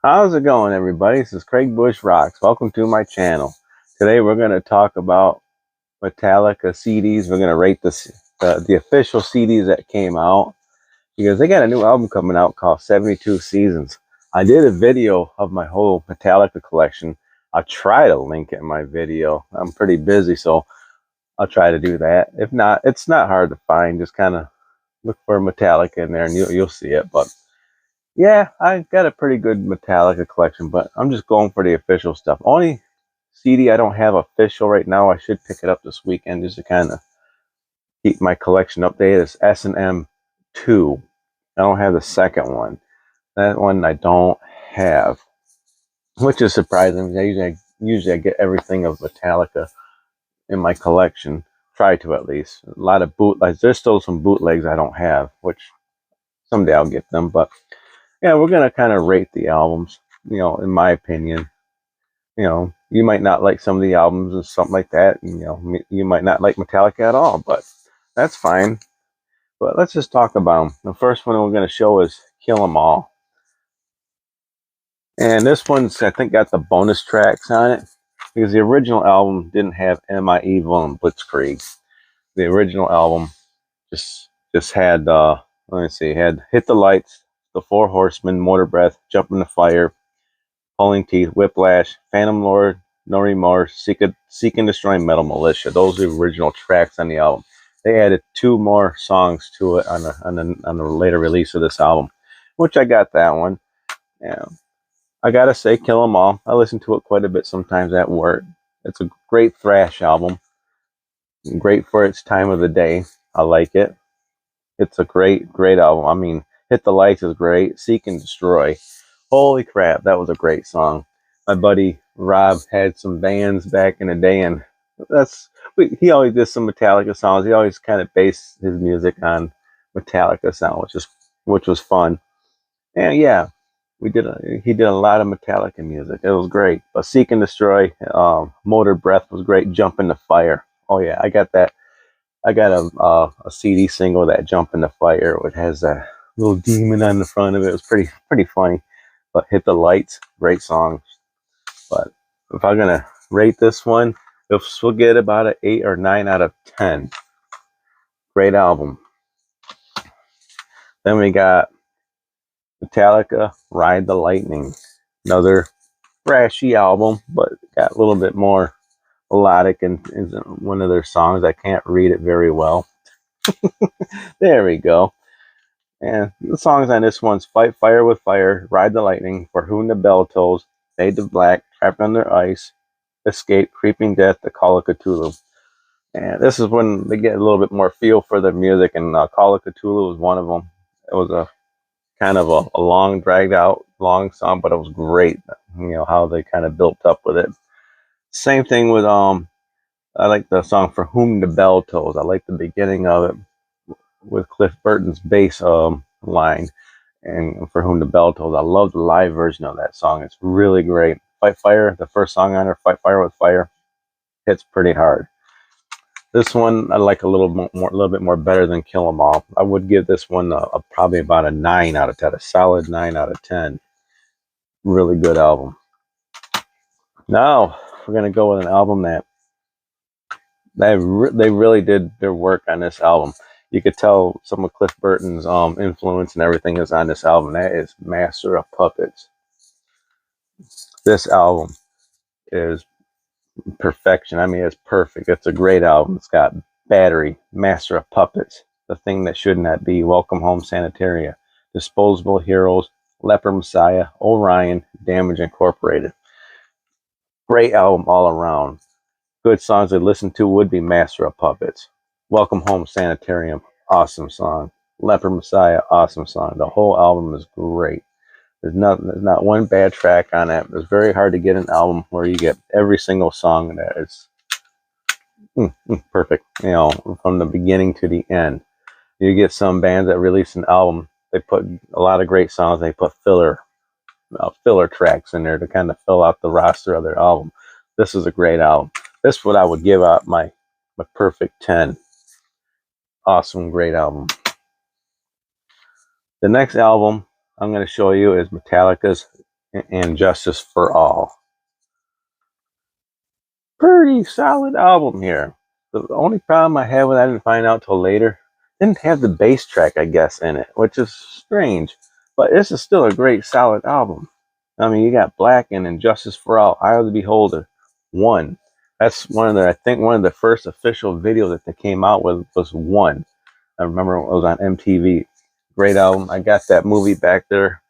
How's it going, everybody? This is Craig Bush Rocks. Welcome to my channel. Today we're going to talk about Metallica CDs. We're going to rate the official CDs that came out because they got a new album coming out called 72 Seasons. I did a video of my whole Metallica collection. I'll try to link it in my video. I'm pretty busy, so I'll try to do that. If not, it's not hard to find. Just kind of look for Metallica in there and you'll see it. But yeah, I got a pretty good Metallica collection, but I'm just going for the official stuff. Only CD I don't have official right now. I should pick it up this weekend just to kind of keep my collection updated. It's S&M 2. I don't have the second one. That one I don't have, which is surprising. Usually I get everything of Metallica in my collection. Try to, at least. A lot of bootlegs. There's still some bootlegs I don't have, which someday I'll get them, but yeah, we're going to kind of rate the albums, in my opinion. You might not like some of the albums and something like that. And, you might not like Metallica at all, but that's fine. But let's just talk about them. The first one we're going to show is Kill 'Em All. And this one's, I think, got the bonus tracks on it because the original album didn't have Am I Evil and Blitzkrieg. The original album just had, let me see, had Hit the Lights, The Four Horsemen, Motor Breath, Jump in the Fire, Pulling Teeth, Whiplash, Phantom Lord, No Remorse, Seek and Destroy, Metal Militia. Those are the original tracks on the album. They added 2 more songs to it on the later release of this album, which I got that one. Yeah, I gotta say, Kill 'Em All. I listen to it quite a bit sometimes at work. It's a great thrash album. Great for its time of the day. I like it. It's a great album. I mean, Hit the Lights is great. Seek and Destroy. Holy crap, that was a great song. My buddy Rob had some bands back in the day, and he always did some Metallica songs. He always kind of based his music on Metallica sound, which was fun. And yeah, he did a lot of Metallica music. It was great. But Seek and Destroy, Motor Breath was great. Jump in the Fire. Oh yeah, I got that. I got a CD single, that Jump in the Fire, which has a little demon on the front of it. It was pretty funny. But Hit the Lights, great song. But if I'm gonna rate this one, we'll get about an 8 or 9 out of 10. Great album. Then we got Metallica, Ride the Lightning. Another thrashy album, but got a little bit more melodic in one of their songs. I can't read it very well. There we go. And the songs on this one's Fight Fire with Fire, Ride the Lightning, For Whom the Bell Tolls, Fade to Black, Trapped Under Ice, Escape, Creeping Death, The Call of Cthulhu. And this is when they get a little bit more feel for the music, and Call of Cthulhu was one of them. It was a kind of a long, dragged out, long song, but it was great. How they kind of built up with it. Same thing with I like the song For Whom the Bell Tolls. I like the beginning of it with Cliff Burton's bass line, and For Whom the Bell Tolls. I love the live version of that song. It's really great. Fight Fire, the first song on there, Fight Fire with Fire, hits pretty hard. This one I like a little bit more better than Kill 'Em All. I would give this one probably about a 9 out of 10, a solid 9 out of 10. Really good album. Now we're gonna go with an album that they really did their work on this album. You could tell some of Cliff Burton's influence and everything is on this album. That is Master of Puppets. This album is perfection. I mean, it's perfect. It's a great album. It's got Battery, Master of Puppets, The Thing That Should Not Be, Welcome Home Sanitaria, Disposable Heroes, Leper Messiah, Orion, Damage Incorporated. Great album all around. Good songs to listen to would be Master of Puppets. Welcome Home Sanitarium, awesome song. Leper Messiah, awesome song. The whole album is great. There's not one bad track on it. It's very hard to get an album where you get every single song that is perfect, from the beginning to the end. You get some bands that release an album, they put a lot of great songs, they put filler tracks in there to kind of fill out the roster of their album. This is a great album. This is what I would give out my perfect 10. Awesome, great album. The next album I'm going to show you is Metallica's and Justice for All. Pretty solid album here. The only problem I had with it, I didn't find out till later, didn't have the bass track, I guess, in it, which is strange. But this is still a great, solid album. I mean, you got Black and Justice for All, Eye of the Beholder, One. That's one of the, I think one of the first official videos that they came out with was One. I remember it was on MTV. Great album. I got that movie back there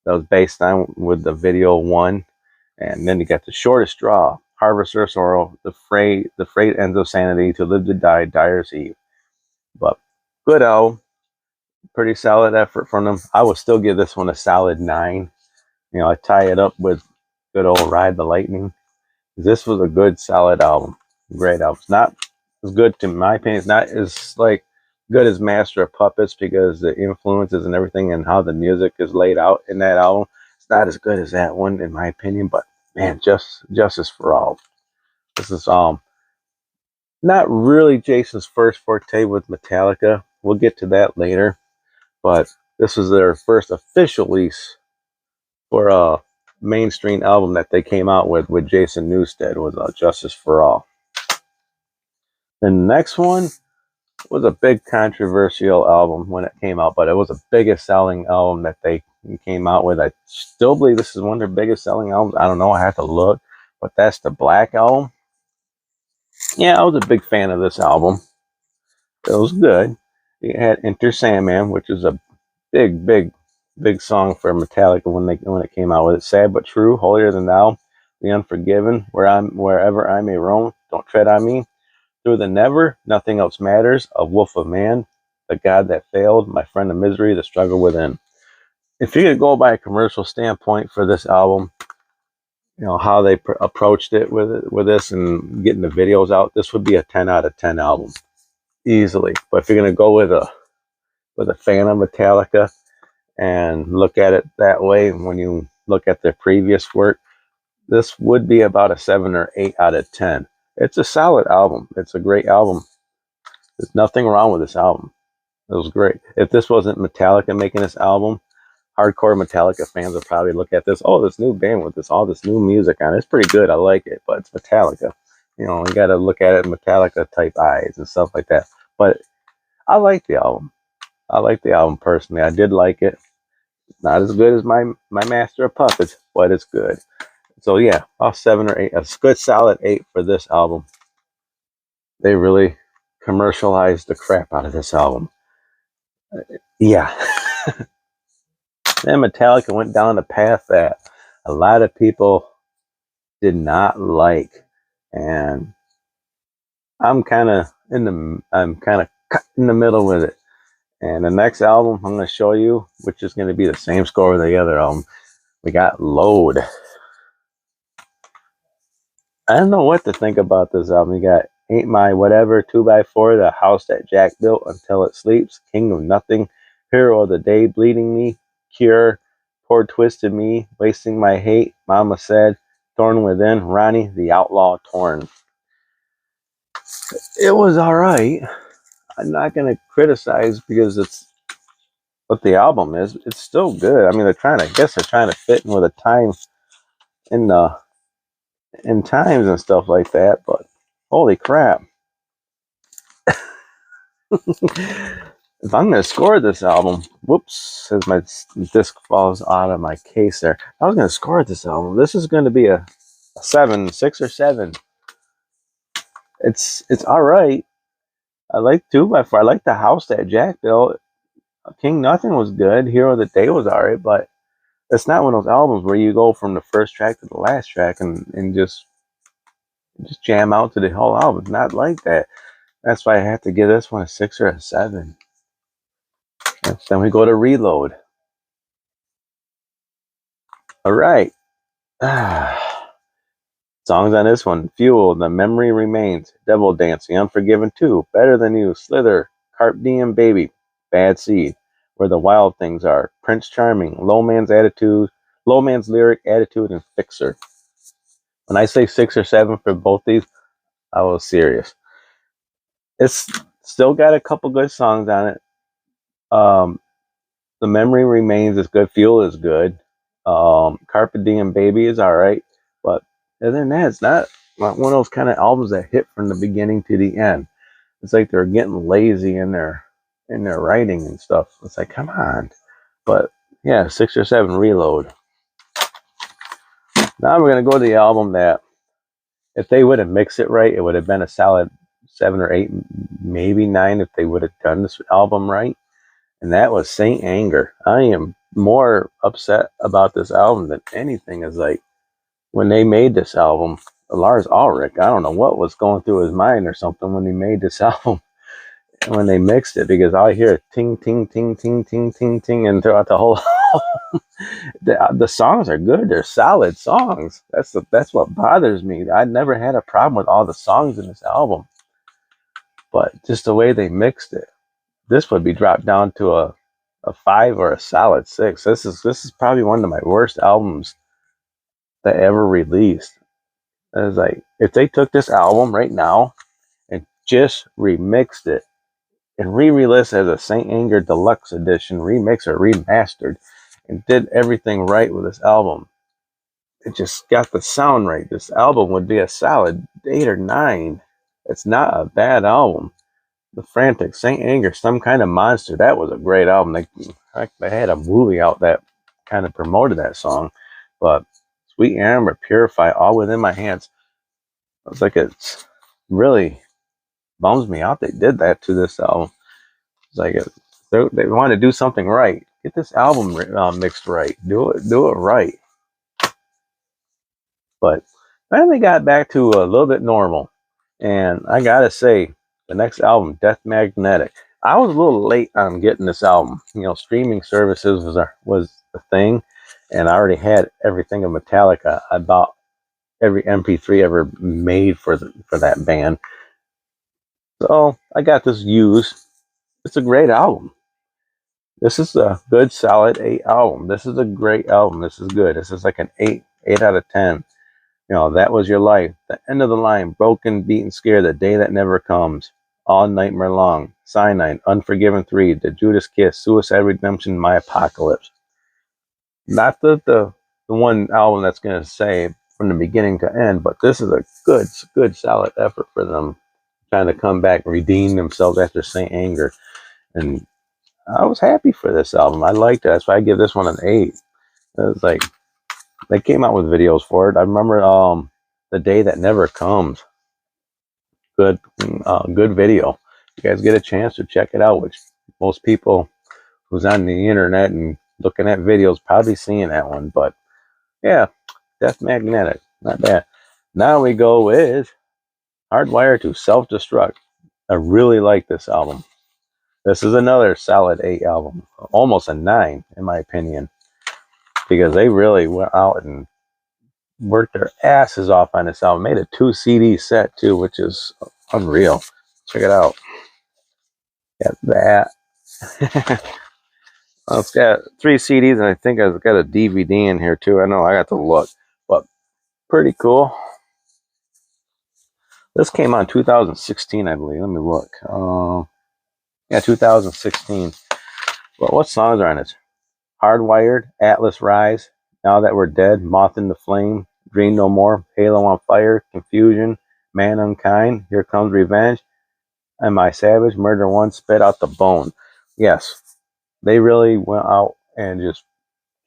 that was based on with the video One. And then you got The Shortest Straw, Harvester of Sorrow, The Freight Ends of Sanity, To Live to Die, Dyer's Eve. But good album, pretty solid effort from them. I would still give this one a solid 9. You know, I tie it up with good old Ride the Lightning. This was a good, solid album. Great album. It's not as good, to my opinion. It's not as like good as Master of Puppets because the influences and everything and how the music is laid out in that album. It's not as good as that one, in my opinion. But man, Justice for All. This is not really Jason's first forte with Metallica. We'll get to that later. But this was their first official release for a mainstream album that they came out with Jason Newsted was Justice for All. The next one was a big controversial album when it came out, but it was the biggest selling album that they came out with. I still believe this is one of their biggest selling albums. I don't know, I have to look, but that's the Black Album. Yeah, I was a big fan of this album. It was good. It had Enter Sandman, which is a big song for Metallica when it came out with it. Sad but True, Holier Than Thou, The Unforgiven, Wherever I May Roam, Don't Tread on Me, Through the Never, Nothing Else Matters, A Wolf of Man, The God That Failed, My Friend of Misery, The Struggle Within. If you could go by a commercial standpoint for this album, you know how they approached it with this and getting the videos out, this would be a 10 out of 10 album easily. But if you're gonna go with a fan of Metallica and look at it that way, when you look at their previous work, this would be about a 7 or 8 out of 10. It's a solid album. It's a great album. There's nothing wrong with this album. It was great. If this wasn't Metallica making this album, hardcore Metallica fans would probably look at this, oh, this new band with all this new music on it. It's pretty good. I like it, but it's Metallica. You know, you got to look at it in Metallica type eyes and stuff like that. But I like the album. I like the album personally. I did like it. Not as good as my Master of Puppets, but it's good. So yeah, I'll 7 or 8. A good solid 8 for this album. They really commercialized the crap out of this album. Yeah. Then Metallica went down the path that a lot of people did not like, and I'm kind of in the middle with it. And the next album I'm going to show you, which is going to be the same score as the other album, we got Load. I don't know what to think about this album. You got Ain't My Whatever, 2x4, The House That Jack Built Until It Sleeps, King of Nothing, Hero of the Day, Bleeding Me, Cure, Poor Twisted Me, Wasting My Hate, Mama Said, Thorn Within, Ronnie, The Outlaw Torn. It was alright. I'm not going to criticize because it's what the album is. It's still good. I mean, I guess they're trying to fit in with a time in times and stuff like that, but holy crap. If I'm going to score this album, whoops, as my disc falls out of my case there. I was going to score this album. This is going to be a 7, 6 or 7. It's all right. I like 2x4. I like The House That Jack Built. King Nothing was good. Hero of the Day was all right, but it's not one of those albums where you go from the first track to the last track and just jam out to the whole album. It's not like that. That's why I have to give this one a 6 or a 7. And then we go to Reload. All right. Songs on this one: Fuel, The Memory Remains, Devil Dancing, Unforgiven 2, Better Than You, Slither, Carpe Diem Baby, Bad Seed, Where the Wild Things Are, Prince Charming, Low Man's Lyric, Attitude, and Fixer. When I say 6 or 7 for both these, I was serious. It's still got a couple good songs on it. The Memory Remains is good. Fuel is good. Carpe Diem Baby is all right, but other than that, it's not one of those kind of albums that hit from the beginning to the end. It's like they're getting lazy in their writing and stuff. It's like, come on. But yeah, 6 or 7 Reload. Now we're gonna go to the album that if they would have mixed it right, it would have been a solid 7 or 8, maybe 9 if they would have done this album right. And that was Saint Anger. I am more upset about this album than anything. Is like when they made this album, Lars Ulrich, I don't know what was going through his mind or something when he made this album. When they mixed it, because I hear ting ting ting ting ting ting ting and throughout the whole the songs are good, they're solid songs. That's what bothers me. I never had a problem with all the songs in this album, but just the way they mixed it, this would be dropped down to a 5 or a solid 6. This is probably one of my worst albums that ever released. It's like if they took this album right now and just remixed it and re-released as a Saint Anger Deluxe Edition remix or remastered and did everything right with this album, it just got the sound right, this album would be a solid 8 or 9. It's not a bad album. The Frantic, Saint Anger, Some Kind of Monster, that was a great album. They had a movie out that kind of promoted that song. But Sweet Amber, Purify, All Within My Hands, I was like, it's really bums me out they did that to this album. It's like they want to do something right. Get this album mixed right. Do it right. But finally got back to a little bit normal. And I gotta say, the next album, Death Magnetic. I was a little late on getting this album. You know, streaming services was a thing, and I already had everything of Metallica. I bought every MP3 ever made for that band. So I got this used. It's a great album. This is a good, solid 8 album. This is a great album. This is good. This is like an 8 out of 10. You know, That Was Your Life, The End of the Line, Broken, Beaten, Scared, The Day That Never Comes, All Nightmare Long, Cyanide, Unforgiven 3, The Judas Kiss, Suicide Redemption, My Apocalypse. Not the one album that's going to say from the beginning to end, but this is a good, solid effort for them trying to come back, redeem themselves after Saint Anger. And I was happy for this album. I liked it. That's why I give this one an 8. It was like, they came out with videos for it. I remember The Day That Never Comes. Good video. If you guys get a chance to check it out, which most people who's on the internet and looking at videos probably seeing that one. But yeah, Death Magnetic, not bad. Now we go with Hardwired to Self-Destruct. I really like this album. This is another solid 8 album, almost a 9 in my opinion, because they really went out and worked their asses off on this album. Made a 2 CD set too, which is unreal. Check it out. Got that. It's got 3 CDs, and I think I've got a DVD in here too. I know I got to look, but pretty cool. This came out in 2016, I believe. Let me look. Yeah, 2016. Well, what songs are on it? Hardwired, Atlas Rise, Now That We're Dead, Moth in the Flame, Dream No More, Halo on Fire, Confusion, Man Unkind, Here Comes Revenge, Am I Savage, Murder One, Spit Out the Bone. Yes, they really went out and just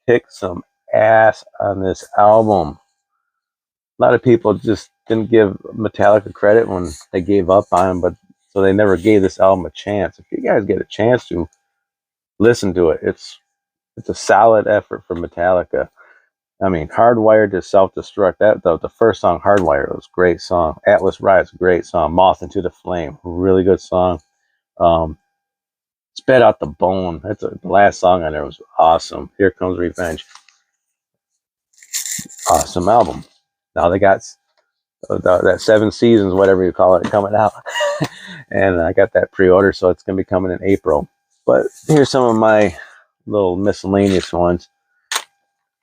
kicked some ass on this album. A lot of people just didn't give Metallica credit when they gave up on them, but so they never gave this album a chance. If you guys get a chance to listen to it, it's a solid effort for Metallica. I mean, Hardwired to Self-Destruct. The first song, Hardwired, was a great song. Atlas Rise, great song. Moth into the Flame, really good song. Spit Out the Bone. The last song on there was awesome. Here Comes Revenge. Awesome album. Now they got that 7 Seasons, whatever you call it, coming out. And I got that pre-order, so it's going to be coming in April. But here's some of my little miscellaneous ones.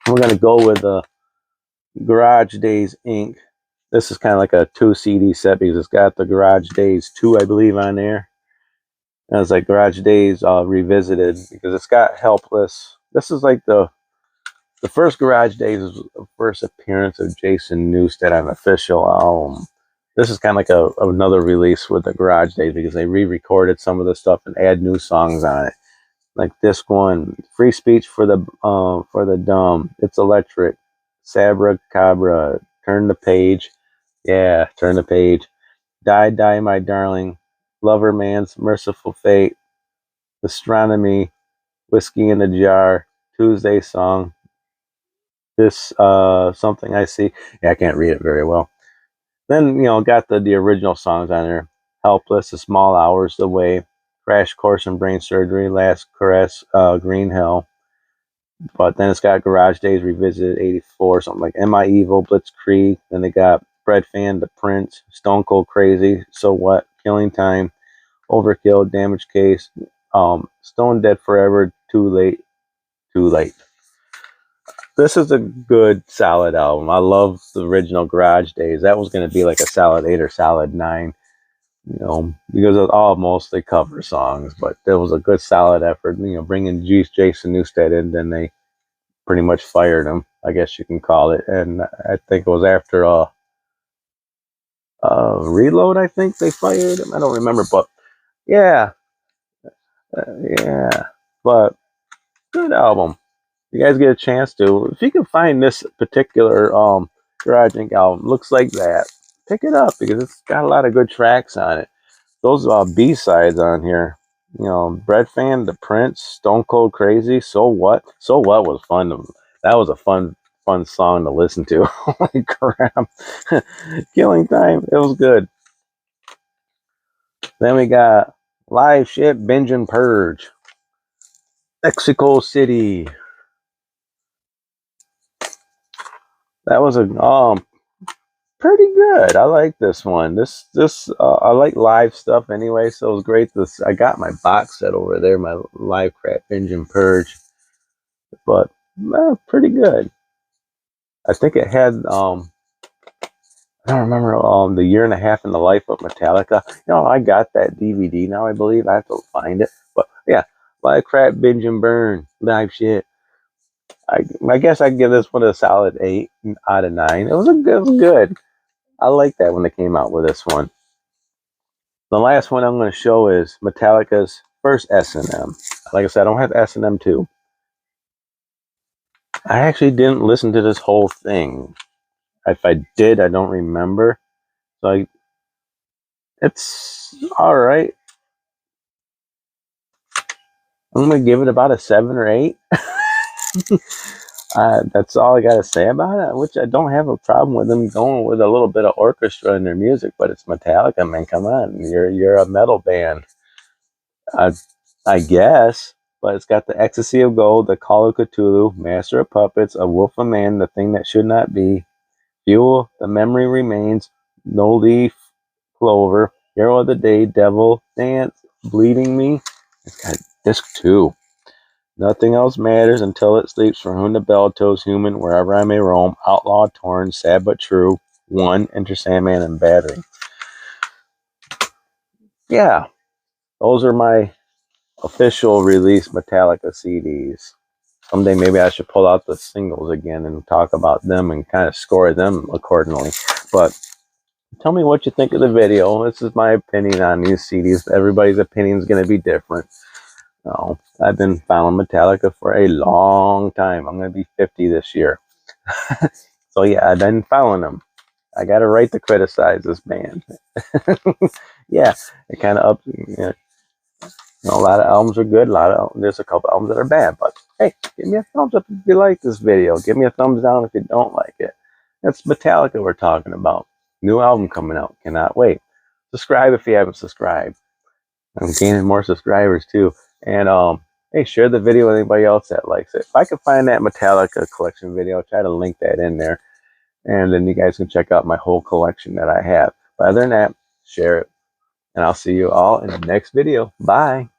We're going to go with Garage Days Inc. This is kind of like a 2 CD set because it's got the Garage Days 2, I believe, on there. And it's like Garage Days Revisited because it's got Helpless. This is like the The first Garage Days was the first appearance of Jason Newsted on an official album. This is kind of like another release with the Garage Days because they re-recorded some of the stuff and add new songs on it. Like this one, Free Speech for the Dumb, It's Electric, Sabra Cabra, Turn the Page, yeah, Turn the Page, Die Die My Darling, Lover Man's Merciful Fate, Astronomy, Whiskey in the Jar, Tuesday Song, This Something I See. Yeah, I can't read it very well. Then, got the original songs on there. Helpless, A Small Hours Away, Crash Course in Brain Surgery, Last Caress, Green Hell. But then it's got Garage Days Revisited 84, something like Am I Evil, Blitzkrieg. Then they got Bread Fan, The Prince, Stone Cold Crazy, So What, Killing Time, Overkill, Damage Case, Stone Dead Forever, Too Late, Too Late. This is a good, solid album. I love the original Garage Days. That was going to be like a solid 8 or solid 9, because it was all mostly cover songs. But there was a good, solid effort, bringing Jason Newsted in. Then they pretty much fired him, I guess you can call it. And I think it was after Reload, I think they fired him. I don't remember, but yeah. Yeah. But good album. You guys get a chance to, if you can find this particular Garage Inc. album, looks like that, pick it up because it's got a lot of good tracks on it. Those B-sides on here, Bread Fan, The Prince, Stone Cold Crazy, So What. So What was fun. That was a fun song to listen to. Holy crap. Killing Time, it was good. Then we got Live Shit, Binge and Purge, Mexico City. That was a pretty good. I like this one. This I like live stuff anyway, so it was great. I got my box set over there, my Live Crap Binge and Purge, but pretty good. I think it had I don't remember the year and a half in the life of Metallica. I got that DVD now. I believe I have to find it, but yeah, Live Crap Binge and Burn, live shit. I guess I'd give this one a solid 8 out of 9. It was good. I like that when they came out with this one. The last one I'm going to show is Metallica's first S&M. Like I said, I don't have S&M 2. I actually didn't listen to this whole thing. If I did, I don't remember. So it's all right. I'm going to give it about a 7 or 8. That's all I got to say about it, which I don't have a problem with them going with a little bit of orchestra in their music, but it's Metallica, man. Come on. You're a metal band. I guess, but it's got the Ecstasy of Gold, the Call of Cthulhu, Master of Puppets, A Wolf of Man, The Thing That Should Not Be, Fuel, The Memory Remains, No Leaf Clover, Hero of the Day, Devil Dance, Bleeding Me. It's got disc 2. Nothing Else Matters Until It Sleeps, For Whom the Bell Tolls, Human, Wherever I May Roam, Outlaw, Torn, Sad But True, One, Enter Sandman, and Battery. Yeah, those are my official release Metallica CDs. Someday maybe I should pull out the singles again and talk about them and kind of score them accordingly. But tell me what you think of the video. This is my opinion on these CDs. Everybody's opinion is going to be different. I've been following Metallica for a long time. I'm going to be 50 this year. So yeah, I've been following them. I got a right to criticize this band. Yeah, it kind of a lot of albums are good. There's a couple albums that are bad, but hey, give me a thumbs up if you like this video. Give me a thumbs down if you don't like it. That's Metallica we're talking about. New album coming out. Cannot wait. Subscribe if you haven't subscribed. I'm gaining more subscribers too. And hey, share the video with anybody else that likes it. If I can find that Metallica collection video, I'll try to link that in there. And then you guys can check out my whole collection that I have. But other than that, share it. And I'll see you all in the next video. Bye.